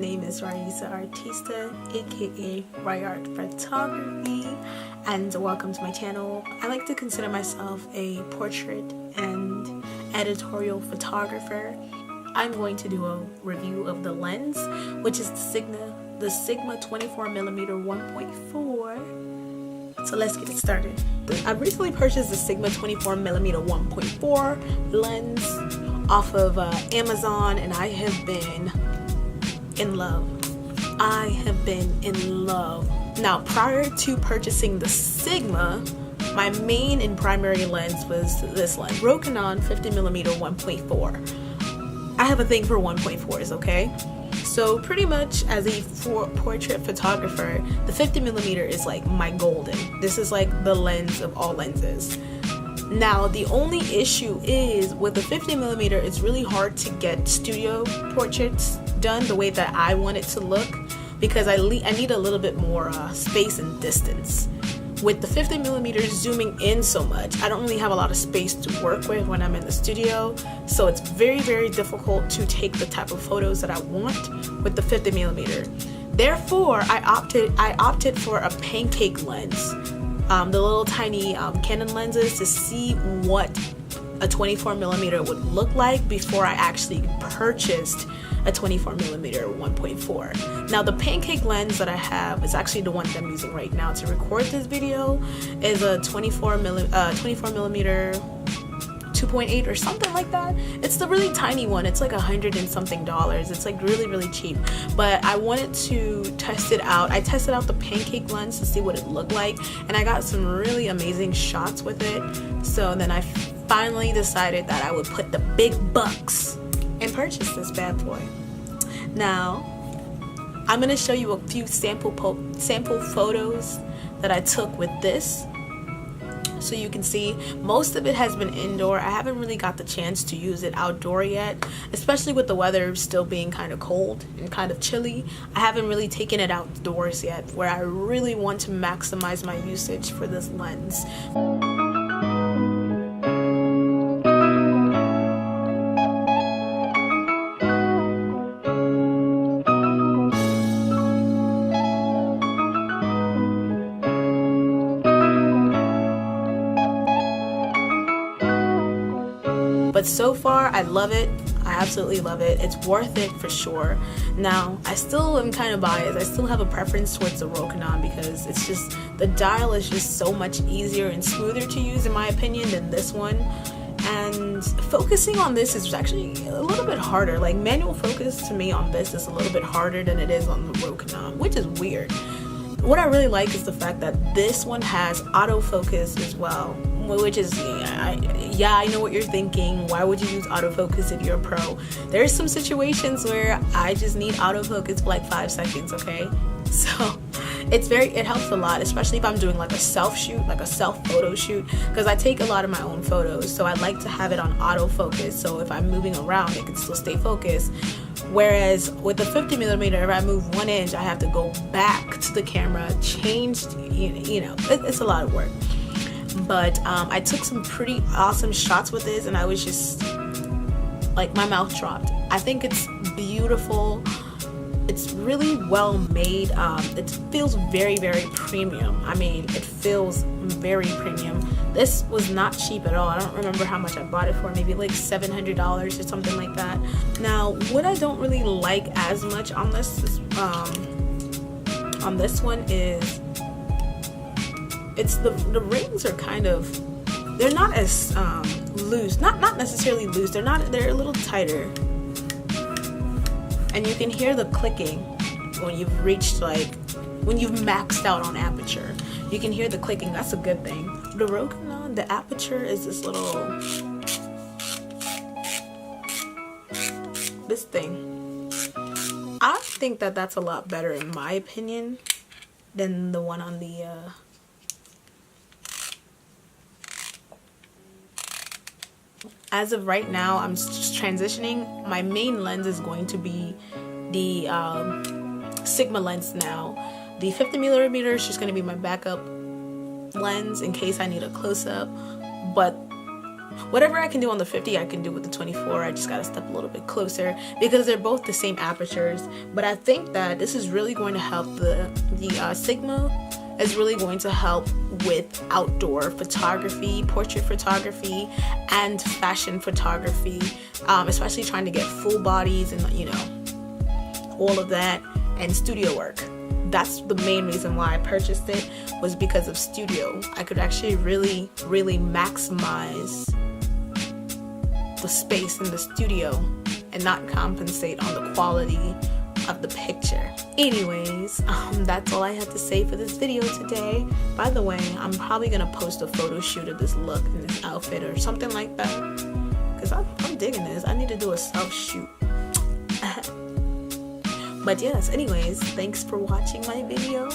name is Rai.Art, aka Rai.Art Photography, and welcome to my channel. I like to consider myself a portrait and editorial photographer. I'm going to do a review of the lens, which is the Sigma 24mm 1.4. So let's get it started. I recently purchased the Sigma 24mm 1.4 lens off of Amazon, and I have been in love. Now, prior to purchasing the Sigma, my main and primary lens was this lens, Rokinon 50mm 1.4. I have a thing for 1.4s, okay? So pretty much as a portrait photographer, the 50mm is like my golden. This is like the lens of all lenses. Now, the only issue is with the 50mm, it's really hard to get studio portraits done the way that I want it to look, because I need a little bit more space and distance. With the 50mm zooming in so much, I don't really have a lot of space to work with when I'm in the studio, so it's very, very difficult to take the type of photos that I want with the 50mm. Therefore, I opted for a Pancake lens, the little tiny Canon lenses, to see what a 24mm would look like before I actually purchased a 24mm 1.4. Now, the Pancake lens that I have is actually the one that I'm using right now to record this video. Is a 24mm 2.8 or something like that. It's the really tiny one. It's like $100 and something. It's like really, really cheap. But I wanted to test it out. I tested out the Pancake lens to see what it looked like, and I got some really amazing shots with it. So then I finally decided that I would put the big bucks and purchase this bad boy. Now, I'm gonna show you a few sample photos that I took with this, so you can see. Most of it has been indoor. I haven't really got the chance to use it outdoor yet, especially with the weather still being kind of cold and kind of chilly. I haven't really taken it outdoors yet, where I really want to maximize my usage for this lens. But so far, I love it. I absolutely love it. It's worth it for sure. Now, I still am kind of biased. I still have a preference towards the Rokinon, because it's just, the dial is just so much easier and smoother to use, in my opinion, than this one. And focusing on this is actually a little bit harder. Like, manual focus to me on this is a little bit harder than it is on the Rokinon, which is weird. What I really like is the fact that this one has autofocus as well, which is, yeah, I know what you're thinking. Why would you use autofocus if you're a pro? There's some situations where I just need autofocus for like 5 seconds, okay? So it helps a lot, especially if I'm doing like a self shoot, like a self photo shoot, because I take a lot of my own photos, so I like to have it on autofocus, so if I'm moving around, it can still stay focused. Whereas with the 50mm, if I move 1 inch, I have to go back to the camera, change, you know, it's a lot of work. But I took some pretty awesome shots with this, and I was just like, my mouth dropped. I think it's beautiful. It's really well made. It feels very, very premium. I mean, it feels very premium. This was not cheap at all. I don't remember how much I bought it for, maybe like $700 or something like that. Now, what I don't really like as much on this one is it's the rings are kind of, they're not as loose, not necessarily loose, they're a little tighter, and you can hear the clicking when you've reached, like, when you've maxed out on aperture. You can hear the clicking. That's a good thing. The Rokinon, the aperture is this little, this thing. I think that that's a lot better, in my opinion, than the one on the as of right now, I'm just transitioning. My main lens is going to be the Sigma lens now. The 50mm is just going to be my backup lens in case I need a close-up. But Whatever I can do on the 50, I can do with the 24. I just gotta step a little bit closer because they're both the same apertures. But I think that this is really going to help the Sigma is really going to help with outdoor photography, portrait photography, and fashion photography, especially trying to get full bodies and, you know, all of that, and studio work. That's the main reason why I purchased it, was because of studio. I could actually really maximize the space in the studio and not compensate on the quality of the picture. Anyways, that's all I had to say for this video today. By the way, I'm probably gonna post a photo shoot of this look and this outfit or something like that, because I'm digging this. I need to do a self shoot. But yes, anyways, thanks for watching my video.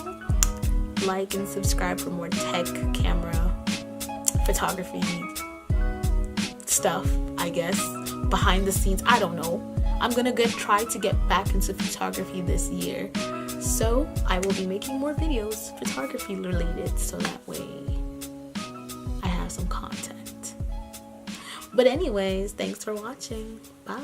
Like and subscribe for more tech, camera, photography stuff, I guess, behind the scenes. I don't know. I'm gonna try to get back into photography this year, so I will be making more videos photography related, so that way I have some content. But anyways, thanks for watching. Bye.